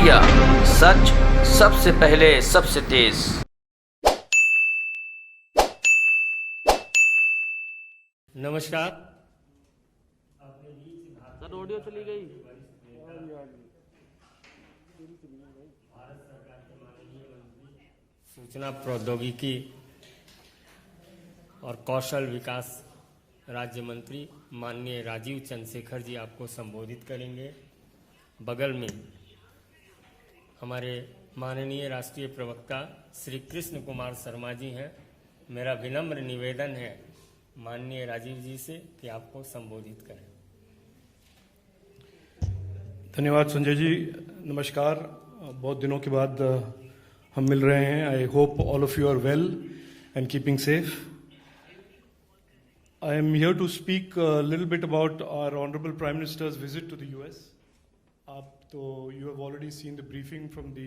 India, सच सबसे पहले सबसे तेज। नमस्कार। सर ऑडियो चली गई। सूचना प्रौद्योगिकी और कौशल विकास राज्य मंत्री माननीय राजीव चंद्रशेखर जी आपको संबोधित करेंगे। बगल में हमारे माननीय राष्ट्रीय प्रवक्ता श्री कृष्ण कुमार शर्मा जी हैं। मेरा विनम्र निवेदन है माननीय राजीव जी से कि आपको संबोधित करें। धन्यवाद संजय जी। नमस्कार। बहुत दिनों के बाद हम मिल रहे हैं। I hope all of you are well and keeping safe. I am here to speak a little bit about our Honorable Prime Minister's visit to the US. You have already seen the briefing from the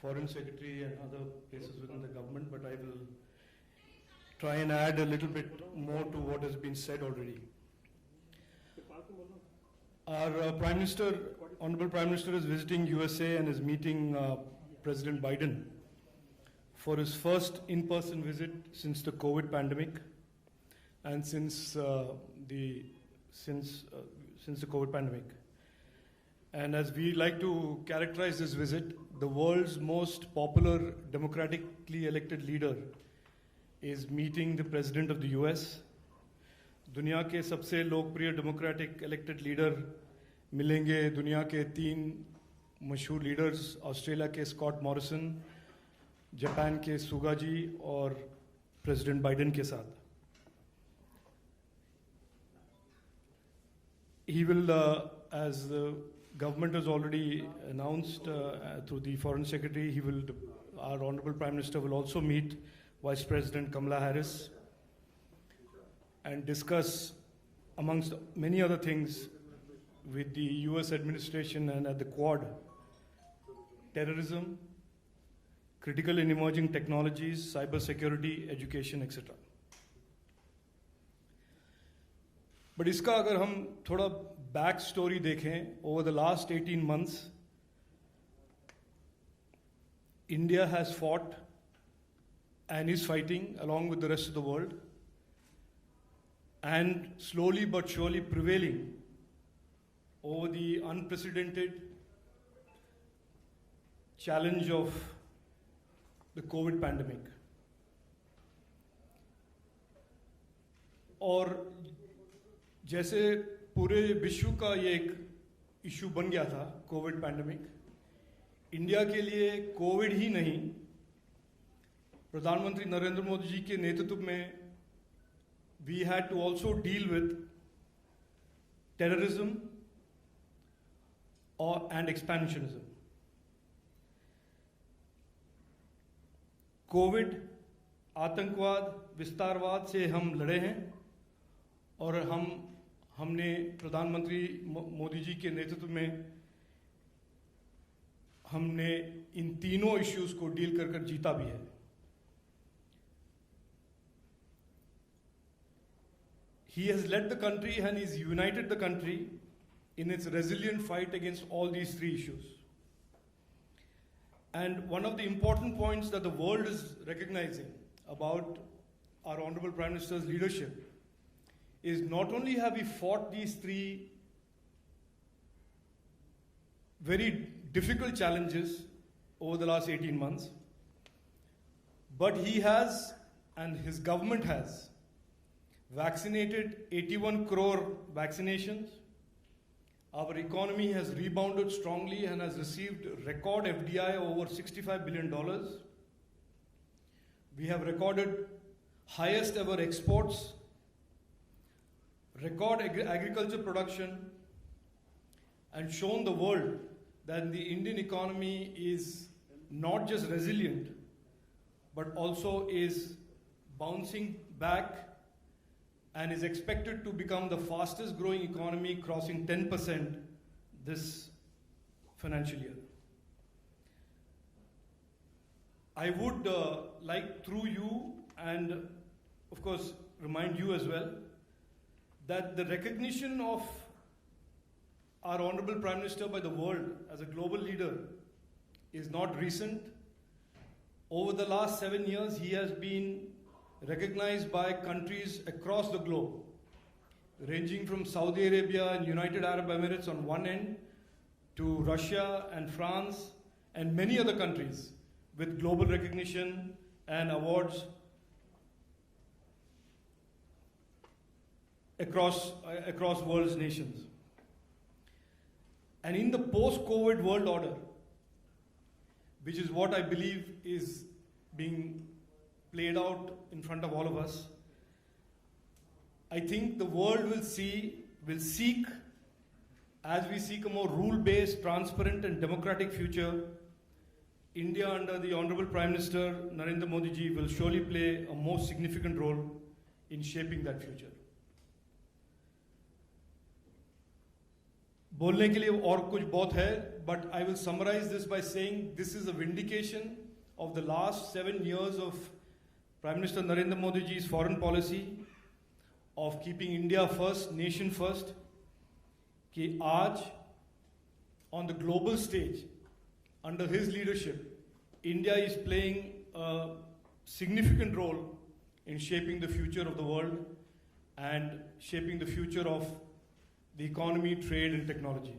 Foreign Secretary and other places within the government, but I will try and add a little bit more to what has been said already. Our Prime Minister, Honorable Prime Minister, is visiting USA and is meeting President Biden for his first in-person visit since the COVID pandemic. And since the COVID pandemic. And as we like to characterize this visit, the world's most popular democratically elected leader is meeting the President of the US. दुनिया के सबसे लोकप्रिय democratic elected leader मिलेंगे दुनिया के 3 मशहूर leaders, Australia के Scott Morrison, Japan के सुगा जी और प्रेसिडेंट बाइडेन के साथ। He will, as the government has already announced through the Foreign Secretary, our Honorable Prime Minister will also meet Vice President Kamala Harris and discuss, amongst many other things, with the US administration and at the Quad, terrorism, critical and emerging technologies, cyber security, education, etc. But इसका अगर हम थोड़ा back story देखें, over the last 18 months, India has fought and is fighting along with the rest of the world and slowly but surely prevailing over the unprecedented challenge of the COVID pandemic. और जैसे पूरे विश्व का ये एक issue बन गया था कोविड पैंडेमिक, इंडिया के लिए कोविड ही नहीं, प्रधानमंत्री नरेंद्र मोदी जी के नेतृत्व में we had to also deal with terrorism और एंड एक्सपेंशनिज्म। कोविड, आतंकवाद, विस्तारवाद से हम लड़े हैं और हमने प्रधानमंत्री मोदी जी के नेतृत्व में हमने इन तीनों इश्यूज को डील कर जीता भी है। He has led the country and he's united the country in its resilient fight against all these 3 issues. And one of the important points that the world is recognizing about our Honorable Prime Minister's leadership is not only have we fought these 3 very difficult challenges over the last 18 months, but he has, and his government has, vaccinated 81 crore vaccinations. Our economy has rebounded strongly and has received record FDI over $65 billion. We have recorded highest ever exports, record agriculture production, and shown the world that the Indian economy is not just resilient, but also is bouncing back and is expected to become the fastest growing economy, crossing 10% this financial year. I would like through you and of course remind you as well that the recognition of our Honorable Prime Minister by the world as a global leader is not recent. Over the last 7 years, he has been recognized by countries across the globe, ranging from Saudi Arabia and United Arab Emirates on one end to Russia and France and many other countries with global recognition and awards across world's nations. And in the post-COVID world order, which is what I believe is being played out in front of all of us, I think the world will seek, as we seek a more rule-based, transparent and democratic future, India under the Honorable Prime Minister Narendra Modi ji will surely play a most significant role in shaping that future. बोलने के लिए और कुछ बहुत है, but I will summarize this by saying this is a vindication of the last 7 years of Prime Minister Narendra Modi ji's foreign policy of keeping India first, nation first, कि आज on the global stage, under his leadership, India is playing a significant role in shaping the future of the world and shaping the future of the economy, trade and technology.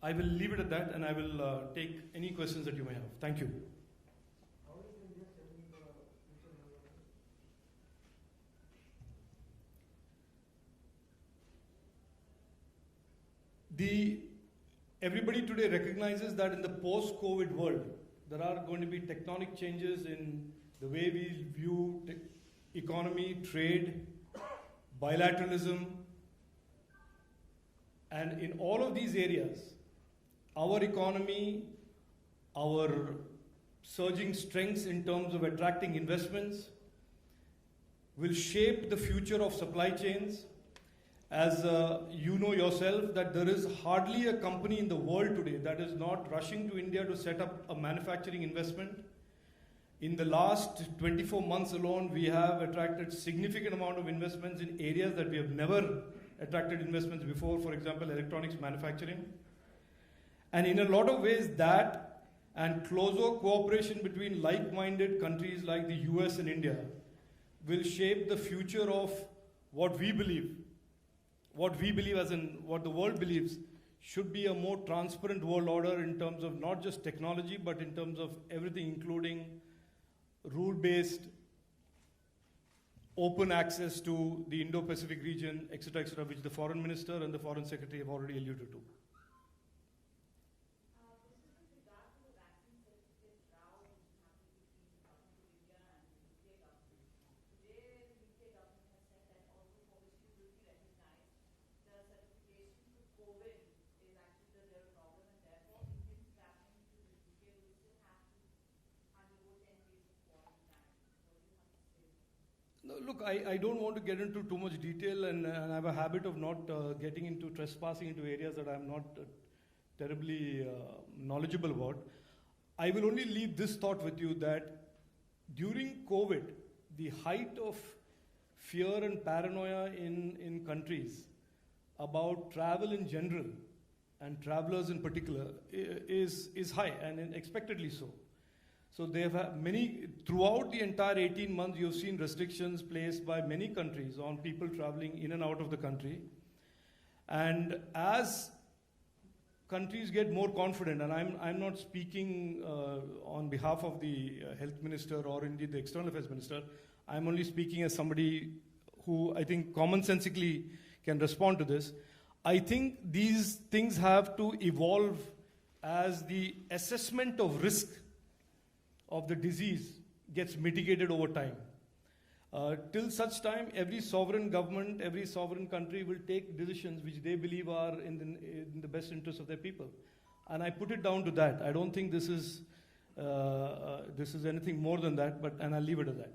I will leave it at that and I will take any questions that you may have. Thank you. Everybody today recognizes that in the post-COVID world, there are going to be tectonic changes in the way we view economy, trade, bilateralism, and in all of these areas, our economy, our surging strengths in terms of attracting investments will shape the future of supply chains. As you know yourself, that there is hardly a company in the world today that is not rushing to India to set up a manufacturing investment. In the last 24 months alone, we have attracted significant amount of investments in areas that we have never attracted investments before, for example, electronics manufacturing. And in a lot of ways, that and closer cooperation between like-minded countries like the US and India will shape the future of what we believe as in what the world believes should be a more transparent world order in terms of not just technology, but in terms of everything, including rule-based, open access to the Indo-Pacific region, etc., which the Foreign Minister and the Foreign Secretary have already alluded to. Look, I don't want to get into too much detail, and I have a habit of not getting into trespassing into areas that I'm not terribly knowledgeable about. I will only leave this thought with you that during COVID, the height of fear and paranoia in countries about travel in general and travelers in particular is high, and unexpectedly so. So they have throughout the entire 18 months, you've seen restrictions placed by many countries on people traveling in and out of the country. And as countries get more confident, and I'm not speaking on behalf of the health minister or indeed the external affairs minister, I'm only speaking as somebody who I think commonsensically can respond to this. I think these things have to evolve as the assessment of risk of the disease gets mitigated over time. Till such time, every sovereign government, every sovereign country will take decisions which they believe are in the best interest of their people. And I put it down to that. I don't think this is anything more than that, and I'll leave it at that.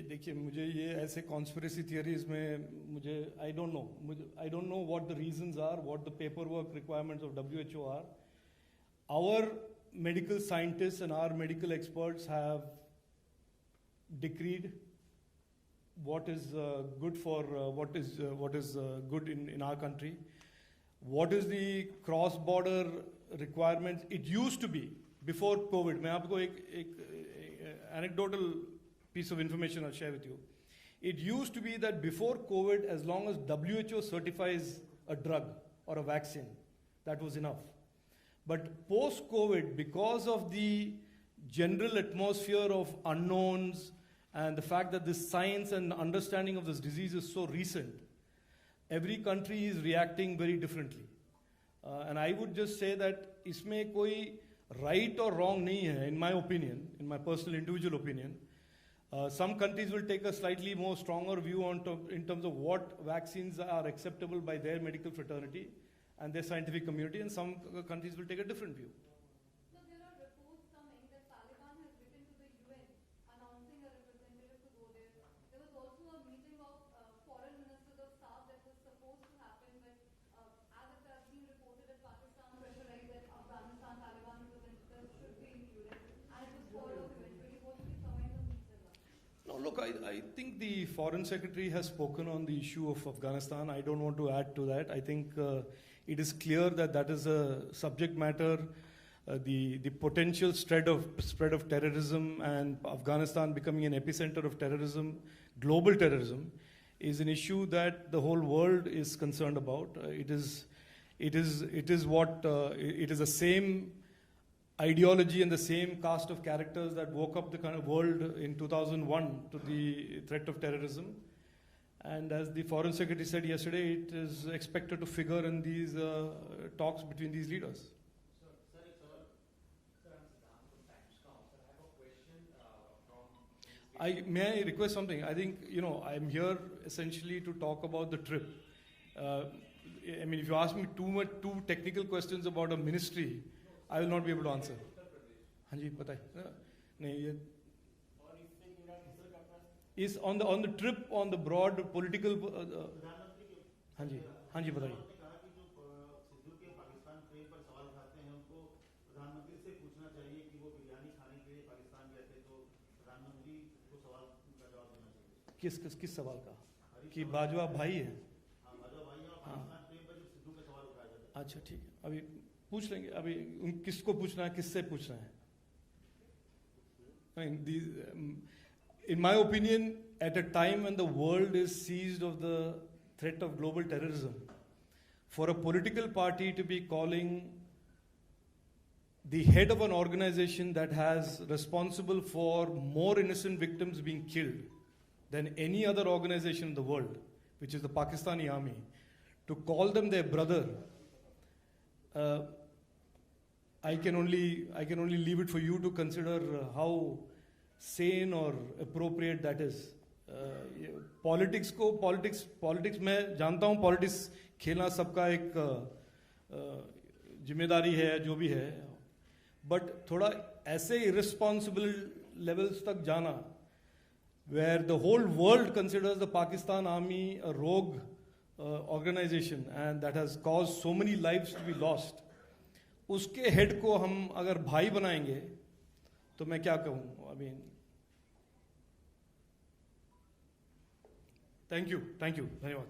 देखिए मुझे ये ऐसे conspiracy theories में मुझे I don't know what the reasons are, what the paper work requirements of WHO are. Our medical scientists and our medical experts have decreed what is good for what is good in our country. What is the cross-border requirements? It used to be before COVID. मैं आपको एक anecdotal piece of information I'll share with you. It used to be that before COVID, as long as WHO certifies a drug or a vaccine, that was enough. But post-COVID, because of the general atmosphere of unknowns and the fact that this science and understanding of this disease is so recent, every country is reacting very differently. And I would just say that इसमें कोई right or wrong नहीं है, in my opinion, in my personal individual opinion. Some countries will take a slightly more stronger view in terms of what vaccines are acceptable by their medical fraternity and their scientific community, and some countries will take a different view. So there are reports coming that Taliban has written to the UN announcing a representative to go there. There was also a meeting of foreign ministers of staff that was supposed to happen, but as it has been reported that Pakistan pressurized that Afghanistan Taliban representatives should be included, and it was followed eventually. What do you comment on these developments? No, look, I think the foreign secretary has spoken on the issue of Afghanistan. I don't want to add to that. I think it is clear that that is a subject matter. The potential spread of terrorism and Afghanistan becoming an epicenter of terrorism, global terrorism, is an issue that the whole world is concerned about. It is the same ideology and the same cast of characters that woke up the kind of world in 2001 to the threat of terrorism. And as the foreign secretary said yesterday, it is expected to figure in these talks between these leaders. May I request something? I think, I'm here essentially to talk about the trip. I mean, if you ask me two technical questions about a ministry, I will not be able to answer. हाँ जी बताइए नहीं ये is on the trip on the broad political हाँ जी बताइए किस सवाल का कि बाजवा भाई है हाँ अच्छा ठीक है अभी पूछ लेंगे अभी किसको पूछना है किससे पूछना है in my opinion at a time when the world is seized of the threat of global terrorism for a political party to be calling the head of an organization that has responsible for more innocent victims being killed than any other organization in the world, which is the Pakistani army, to call them their brother, I can only leave it for you to consider how sane or appropriate that is. Politics मैं जानता हूँ politics खेलना सबका एक जिम्मेदारी है जो भी है, but थोड़ा ऐसे irresponsible levels तक जाना where the whole world considers the Pakistan army a rogue organization and that has caused so many lives to be lost, उसके हेड को हम अगर भाई बनाएंगे तो मैं क्या कहूँ? I mean, thank you, धन्यवाद.